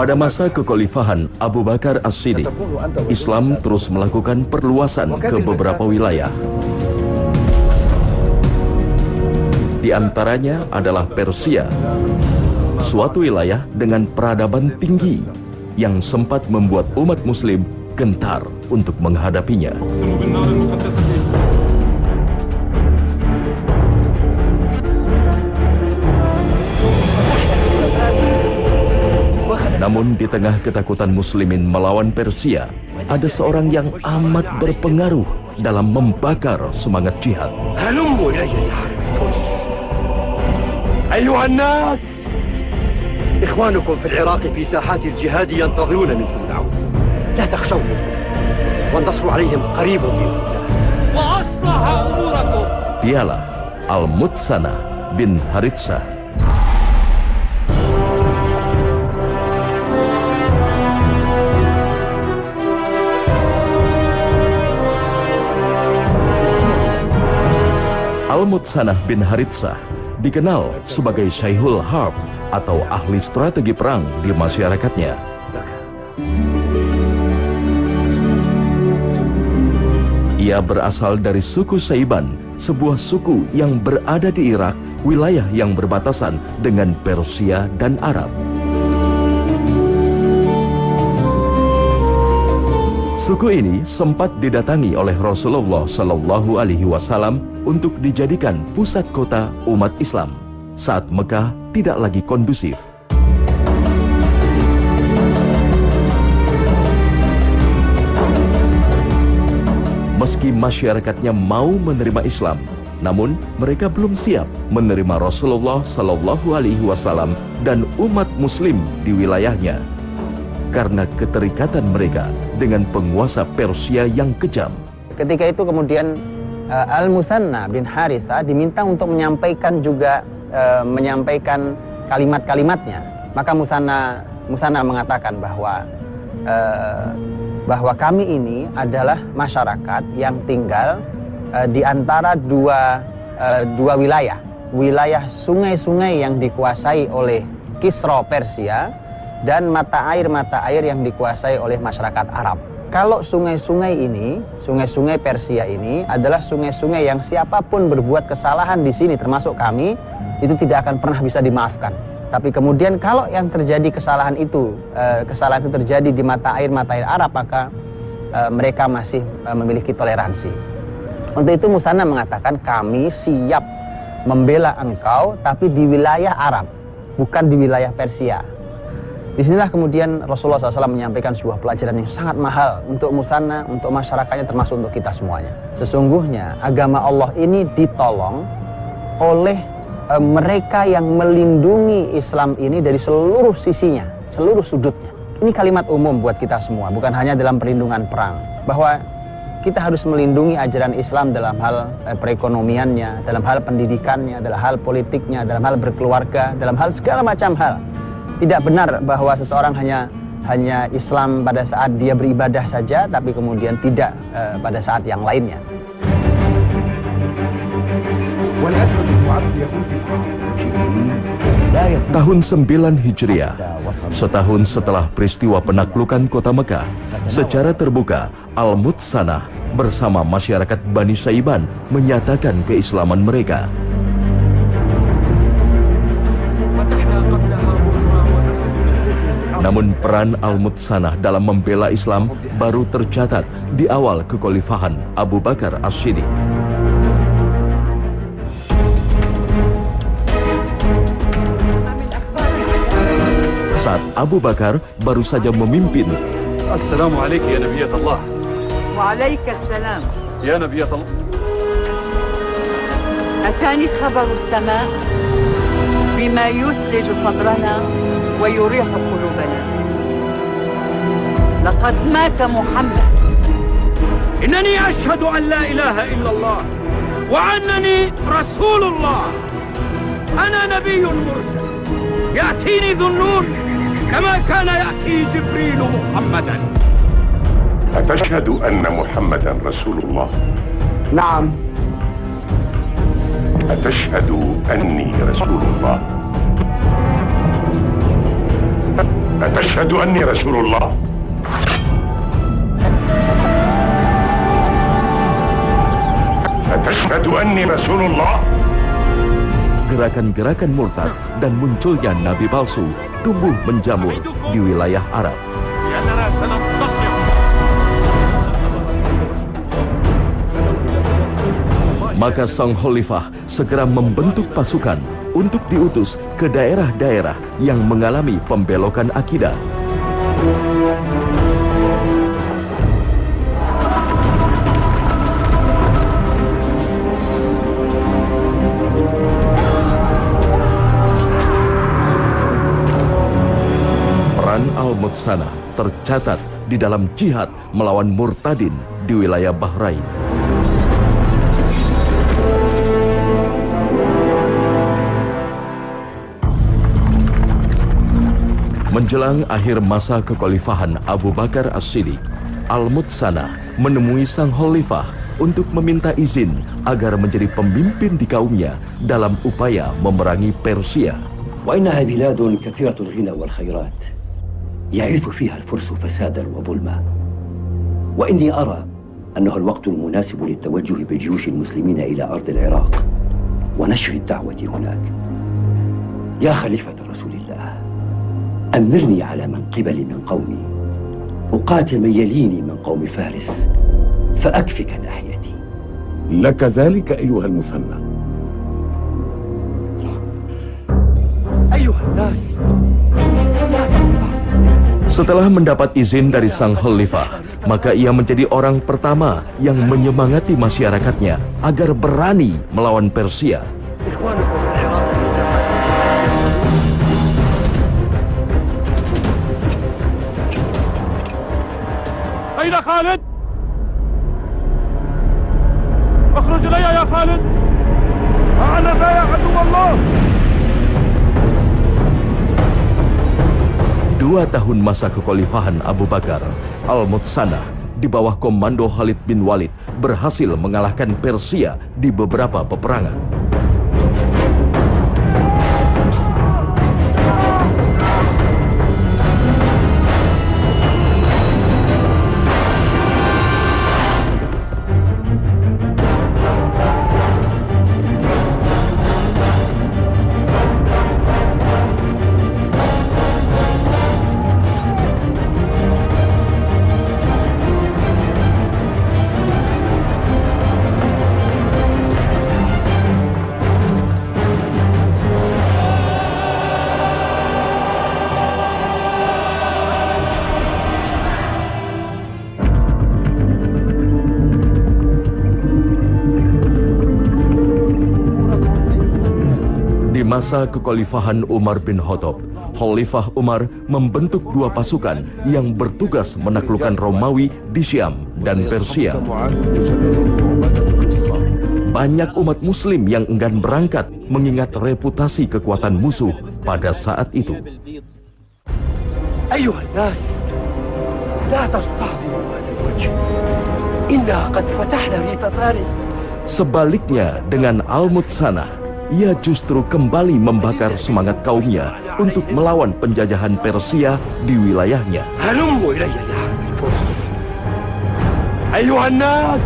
Pada masa kekhalifahan Abu Bakar As-Siddiq, Islam terus melakukan perluasan ke beberapa wilayah. Di antaranya adalah Persia, suatu wilayah dengan peradaban tinggi yang sempat membuat umat muslim gentar untuk menghadapinya. Namun di tengah ketakutan muslimin melawan Persia, ada seorang yang amat berpengaruh dalam membakar semangat jihad. أيها الناس إخوانكم في العراق في ساحات الجهاد ينتظرون منكم العودة لا تخشوهم والنصر عليهم قريب بإذن الله وأصلح أموركم. Dialah Al-Mutsanah bin Haritsah. Al-Mutsanah bin Haritsah dikenal sebagai Syaihul Harb atau ahli strategi perang di masyarakatnya. Ia berasal dari suku Saiban, sebuah suku yang berada di Irak, wilayah yang berbatasan dengan Persia dan Arab. Suku ini sempat didatangi oleh Rasulullah Shallallahu Alaihi Wasallam untuk dijadikan pusat kota umat Islam saat Mekah tidak lagi kondusif. Meski masyarakatnya mau menerima Islam, namun mereka belum siap menerima Rasulullah Shallallahu Alaihi Wasallam dan umat Muslim di wilayahnya karena keterikatan mereka dengan penguasa Persia yang kejam. Ketika itu kemudian Al-Mutsanah bin Haritsah diminta untuk menyampaikan juga menyampaikan kalimat-kalimatnya. Maka Mutsanah mengatakan bahwa kami ini adalah masyarakat yang tinggal di antara dua wilayah sungai-sungai yang dikuasai oleh Kisra Persia dan mata air yang dikuasai oleh masyarakat Arab. Kalau sungai-sungai Persia ini adalah sungai-sungai yang siapapun berbuat kesalahan di sini, termasuk kami, itu tidak akan pernah bisa dimaafkan. Tapi kemudian kalau yang terjadi kesalahan itu terjadi di mata air Arab, maka mereka masih memiliki toleransi. Untuk itu Mutsanah mengatakan kami siap membela engkau, tapi di wilayah Arab, bukan di wilayah Persia. Disinilah kemudian Rasulullah SAW menyampaikan sebuah pelajaran yang sangat mahal untuk Mutsanah, untuk masyarakatnya, termasuk untuk kita semuanya. Sesungguhnya agama Allah ini ditolong oleh mereka yang melindungi Islam ini dari seluruh sisinya, seluruh sudutnya. Ini kalimat umum buat kita semua, bukan hanya dalam perlindungan perang. Bahwa kita harus melindungi ajaran Islam dalam hal perekonomiannya, dalam hal pendidikannya, dalam hal politiknya, dalam hal berkeluarga, dalam hal segala macam hal. Tidak benar bahwa seseorang hanya Islam pada saat dia beribadah saja, tapi kemudian tidak pada saat yang lainnya. Tahun 9 Hijriah, setahun setelah peristiwa penaklukan kota Mekah, secara terbuka Al-Mutsanah bersama masyarakat Bani Saiban menyatakan keislaman mereka. Namun peran Al-Mutsanah dalam membela Islam baru tercatat di awal kekhalifahan Abu Bakar As-Siddiq. Saat Abu Bakar baru saja memimpin. Assalamualaikum ya Nabiyat Allah. Waalaikumsalam. Ya Nabiyat Allah. Atani khabaru as-sama bima yuthriju sadrana wa yurihu qulubana. Laqad mata Muhammad. Innani ashhadu an la ilaha illallah wa annani rasulullah. Ana nabiyyun mursal. Ya'tini dhun-nur كما كان يأتي جبريل محمدا. أتشهد أن محمدا رسول الله؟ نعم. أتشهد أني رسول الله؟ أتشهد أني رسول الله؟ أتشهد أني رسول الله؟ Gerakan-gerakan murtad dan munculnya nabi palsu tumbuh menjamur di wilayah Arab. Maka sang khalifah segera membentuk pasukan untuk diutus ke daerah-daerah yang mengalami pembelokan akidah. Perang Al-Mutsanah tercatat di dalam jihad melawan murtadin di wilayah Bahrain. Menjelang akhir masa kekhalifahan Abu Bakar As-Siddiq, Al-Mutsanah menemui sang khalifah untuk meminta izin agar menjadi pemimpin di kaumnya dalam upaya memerangi Persia. وإنها بلاد كثيرة الغنى والخيرات يعيث فيها الفرس فسادا وظلما، وإني أرى أنه الوقت المناسب للتوجه بجيوش المسلمين إلى أرض العراق ونشر الدعوة هناك. يا خليفة رسول الله، أمرني على من قبل من قومي أقاتل من يليني من قوم فارس فأكفك ناحيتي. لك ذلك أيها المثنى. أيها الناس، لا تستعجلوا. Setelah mendapat izin dari sang khalifah, maka ia menjadi orang pertama yang menyemangati masyarakatnya agar berani melawan Persia. إخوانكم في العراق في ساحات أين خالد؟ اخرج إلي يا خالد. أنا ذا يا عدو الله. 2 tahun masa kekhalifahan Abu Bakar, Al-Mutsanah di bawah komando Khalid bin Walid berhasil mengalahkan Persia di beberapa peperangan. Di masa kekhalifahan Umar bin Khattab, Khalifah Umar membentuk 2 pasukan yang bertugas menaklukkan Romawi di Syam dan Persia. Banyak umat muslim yang enggan berangkat mengingat reputasi kekuatan musuh pada saat itu. أيها الناس، لا تستعظموا هذا الوجه، إنا قد فتحنا ريف فارس. Sebaliknya dengan Al-Mutsanah, ia justru kembali membakar semangat kaumnya untuk melawan penjajahan Persia di wilayahnya. هلموا إلي لحرب الفرس. أيها الناس،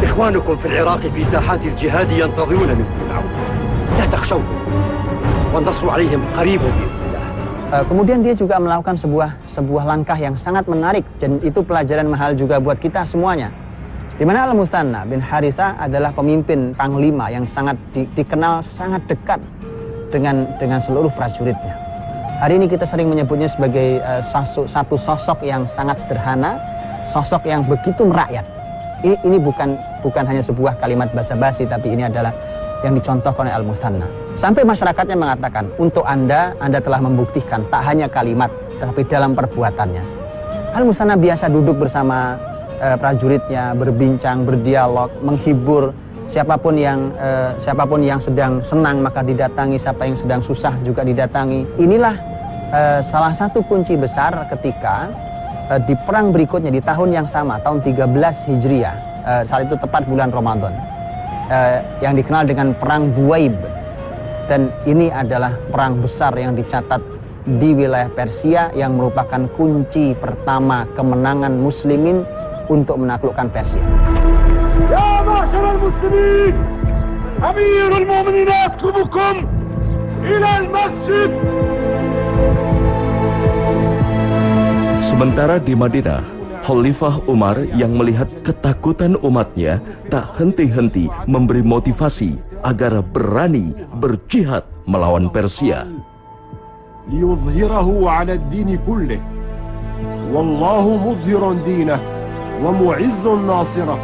إخوانكم في العراق في ساحات الجهاد ينتظرون منكم العودة. لا تخشوهم، والنصر عليهم قريب بإذن الله. Kemudian dia juga melakukan sebuah langkah yang sangat menarik, dan itu pelajaran mahal juga buat kita semuanya. Di mana Al-Mutsanah bin Harithah adalah pemimpin panglima yang sangat dikenal sangat dekat dengan seluruh prajuritnya. Hari ini kita sering menyebutnya sebagai satu sosok yang sangat sederhana, sosok yang begitu merakyat. Ini bukan hanya sebuah kalimat basa-basi, tapi ini adalah yang dicontohkan oleh Al-Mutsanah. Sampai masyarakatnya mengatakan, untuk Anda telah membuktikan tak hanya kalimat, tapi dalam perbuatannya. Al-Mutsanah biasa duduk bersama prajuritnya, berbincang, berdialog, menghibur siapapun yang sedang senang maka didatangi, siapa yang sedang susah juga didatangi. Inilah salah satu kunci besar ketika di perang berikutnya di tahun yang sama, tahun 13 Hijriah, saat itu tepat bulan Ramadan, yang dikenal dengan perang Buwaib. Dan ini adalah perang besar yang dicatat di wilayah Persia yang merupakan kunci pertama kemenangan muslimin untuk menaklukkan Persia. يا معشر المسلمين أمير المؤمنين يطلبكم إلى المسجد. Sementara di Madinah, Khalifah Umar yang melihat ketakutan umatnya tak henti-henti memberi motivasi agar berani berjihad melawan Persia. ليظهره على الدين كله والله مظهر دينه ومعز ناصره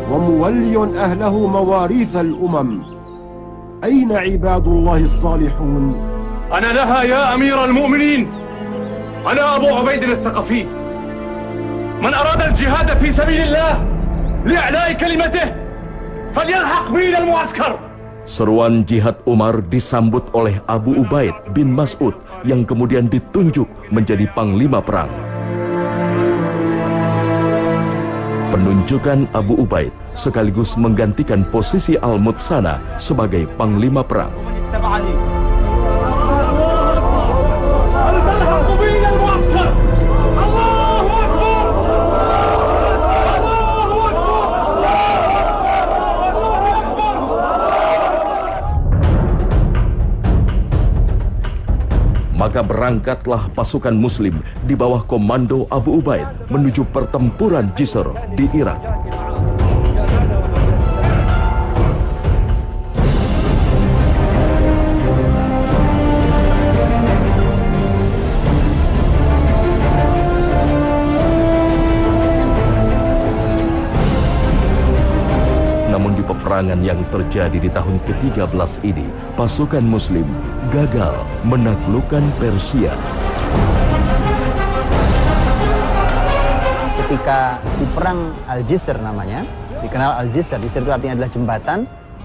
ومولي أهله مواريث الأمم أين عباد الله الصالحون؟ أنا لها يا أمير المؤمنين. أنا أبو عبيد الثقفي من أراد الجهاد في سبيل الله لإعلاء كلمته فليلحق بي إلى المعسكر. Seruan jihad Umar disambut oleh Abu Ubaid bin Mas'ud yang kemudian ditunjuk menjadi panglima perang. Penunjukan Abu Ubaid sekaligus menggantikan posisi Al-Mutsana sebagai panglima perang. Maka berangkatlah pasukan Muslim di bawah komando Abu Ubaid menuju pertempuran Jisr di Irak. Namun di peperangan yang terjadi di tahun ke-13 ini, pasukan Muslim gagal menaklukkan Persia. Ketika di perang Al-Jisr namanya, dikenal Al-Jisr, Jisr itu artinya adalah jembatan.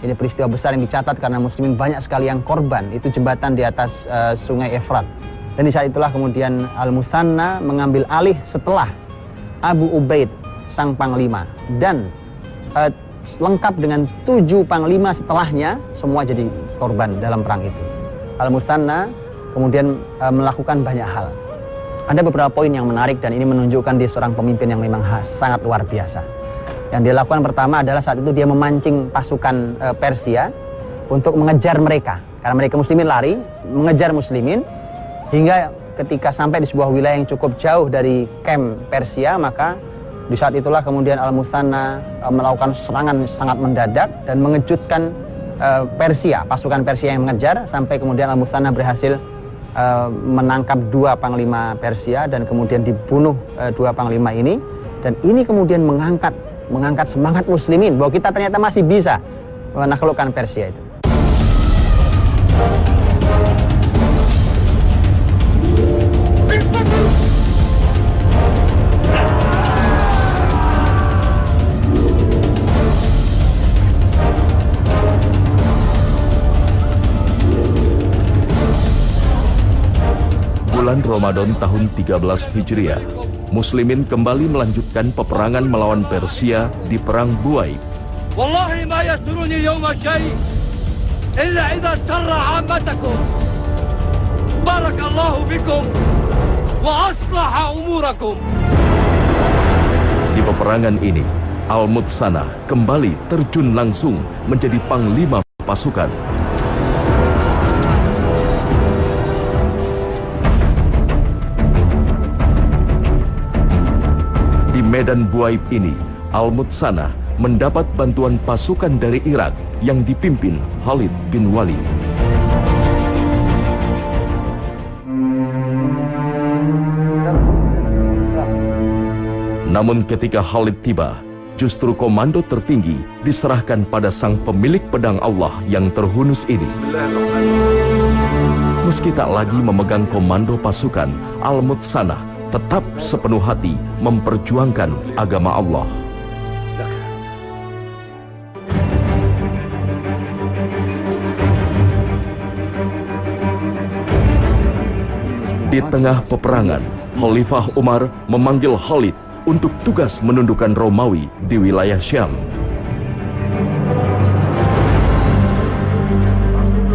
Ini peristiwa besar yang dicatat karena muslimin banyak sekali yang korban. Itu jembatan di atas sungai Efrat. Dan di saat itulah kemudian Al-Musanna mengambil alih setelah Abu Ubaid sang panglima. Dan lengkap dengan 7 panglima setelahnya, semua jadi korban dalam perang itu. Al-Musanna kemudian melakukan banyak hal. Ada beberapa poin yang menarik dan ini menunjukkan dia seorang pemimpin yang memang sangat luar biasa. Yang dia lakukan pertama adalah saat itu dia memancing pasukan Persia untuk mengejar mereka. Karena mereka muslimin lari, mengejar muslimin, hingga ketika sampai di sebuah wilayah yang cukup jauh dari camp Persia, maka di saat itulah kemudian Al-Musanna melakukan serangan sangat mendadak dan mengejutkan Persia, pasukan Persia yang mengejar, sampai kemudian Al-Musanna berhasil menangkap 2 panglima Persia dan kemudian dibunuh 2 panglima ini. Dan ini kemudian mengangkat semangat muslimin bahwa kita ternyata masih bisa menaklukkan Persia itu. Bulan Ramadan tahun 13 Hijriah, Muslimin kembali melanjutkan peperangan melawan Persia di Perang Buaib. Wallahi ma yasuruni yawma syai' illa idza sarra 'ammatakum. Barakallahu bikum wa aslaha umurakum. Di peperangan ini, Al-Mutsana kembali terjun langsung menjadi panglima pasukan. Di medan Buaib ini, Al-Mutsana mendapat bantuan pasukan dari Irak yang dipimpin Khalid bin Walid. Namun ketika Khalid tiba, justru komando tertinggi diserahkan pada sang pemilik pedang Allah yang terhunus ini. Meski tak lagi memegang komando pasukan, Al-Mutsana tetap sepenuh hati memperjuangkan agama Allah. Di tengah peperangan, Khalifah Umar memanggil Khalid untuk tugas menundukkan Romawi di wilayah Syam.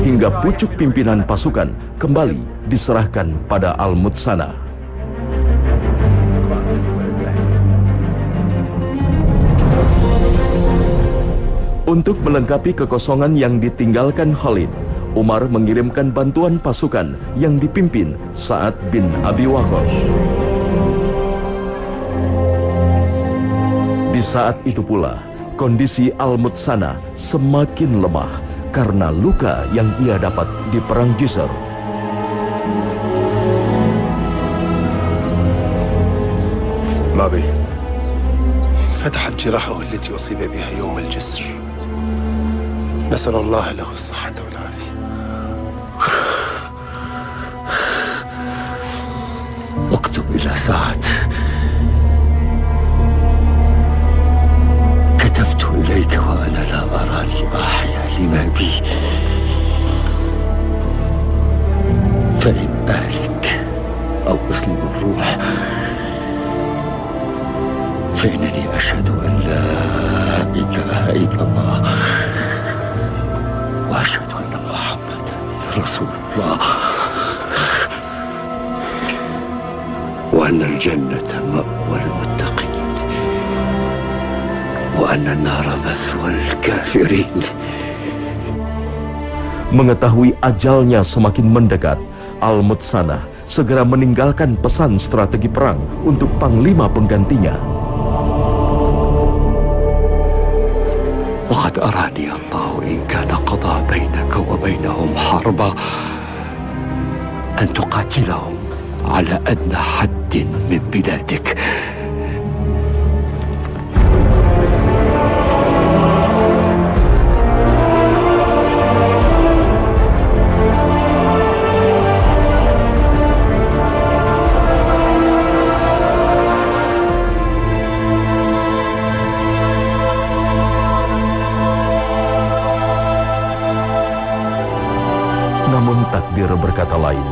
hingga pucuk pimpinan pasukan kembali diserahkan pada Al-Mutsanah. Untuk melengkapi kekosongan yang ditinggalkan Khalid, Umar mengirimkan bantuan pasukan yang dipimpin Sa'ad bin Abi Waqqas. Di saat itu pula, kondisi Al-Mutsanah semakin lemah karena luka yang ia dapat di Perang Jisr. مابي فتحت جراحه التي أصيب بها يوم الجسر. نسأل الله له الصحة والعافية. اكتب إلى سعد. كتبت إليك وأنا لا أراني أحيا لما بي، فإن أهلك أو أسلم الروح فإنني أشهد أن لا إله إلا الله وأشهد أن محمدا رسول الله، وأن الجنة مأوى المتقين وأن النار مثوى الكافرين. Mengetahui ajalnya semakin mendekat, Al-Mutsanah segera meninggalkan pesan strategi perang untuk panglima penggantinya. وقد أراني الله إن كان قضى بينك وبينهم حربا أن تقاتلهم على أدنى حد من بلادك. Namun takdir berkata lain.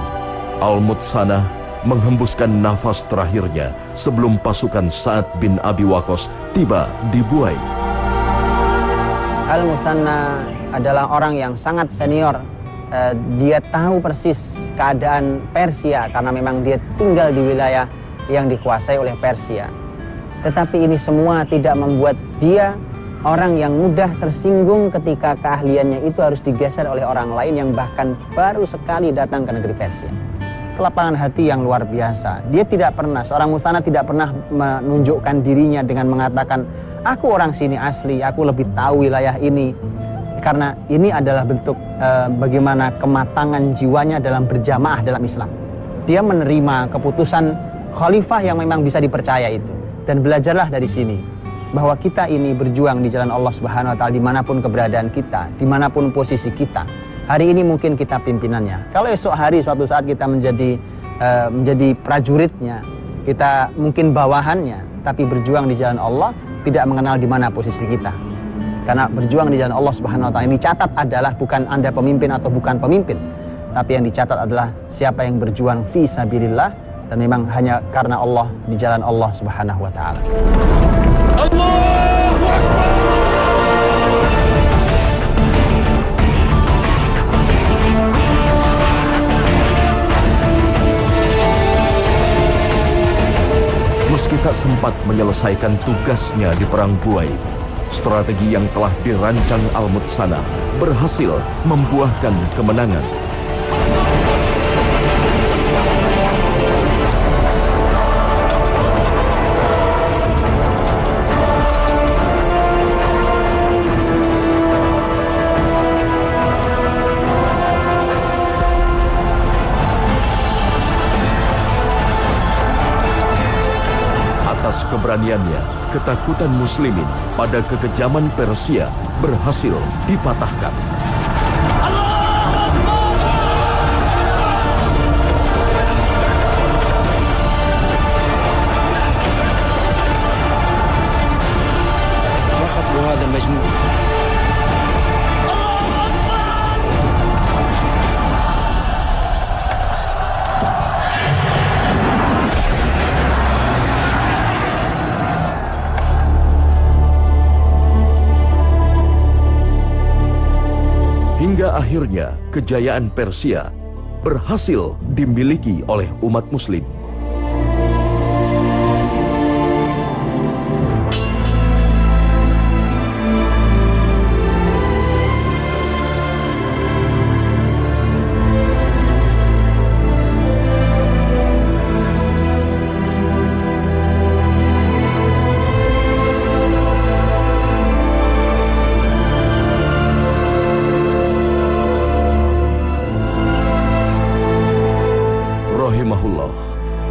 Al-Mutsanah menghembuskan nafas terakhirnya sebelum pasukan Sa'ad bin Abi Waqqas tiba di Buai. Al-Mutsanah adalah orang yang sangat senior. Dia tahu persis keadaan Persia karena memang dia tinggal di wilayah yang dikuasai oleh Persia. Tetapi ini semua tidak membuat dia orang yang mudah tersinggung ketika keahliannya itu harus digeser oleh orang lain yang bahkan baru sekali datang ke negeri Persia. Kelapangan hati yang luar biasa. Dia tidak pernah, seorang Mutsanah tidak pernah menunjukkan dirinya dengan mengatakan, aku orang sini asli, aku lebih tahu wilayah ini. Karena ini adalah bentuk bagaimana kematangan jiwanya dalam berjamaah dalam Islam. Dia menerima keputusan khalifah yang memang bisa dipercaya itu. Dan belajarlah dari sini bahwa kita ini berjuang di jalan Allah Subhanahu wa taala dimanapun keberadaan kita, dimanapun posisi kita. Hari ini mungkin kita pimpinannya. Kalau esok hari suatu saat kita menjadi prajuritnya, kita mungkin bawahannya, tapi berjuang di jalan Allah tidak mengenal di mana posisi kita. Karena berjuang di jalan Allah Subhanahu wa taala ini dicatat adalah bukan Anda pemimpin atau bukan pemimpin, tapi yang dicatat adalah siapa yang berjuang fi sabilillah dan memang hanya karena Allah di jalan Allah Subhanahu wa taala. Allahu Akbar. Meski tak sempat menyelesaikan tugasnya di Perang Buai, strategi yang telah dirancang Al-Mutsanah berhasil membuahkan kemenangan. Atas keberaniannya, ketakutan muslimin pada kekejaman Persia berhasil dipatahkan. hingga akhirnya kejayaan Persia berhasil dimiliki oleh umat Muslim.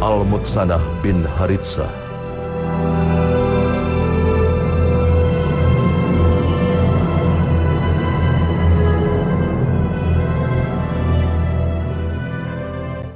Al-Mutsanah bin Haritsah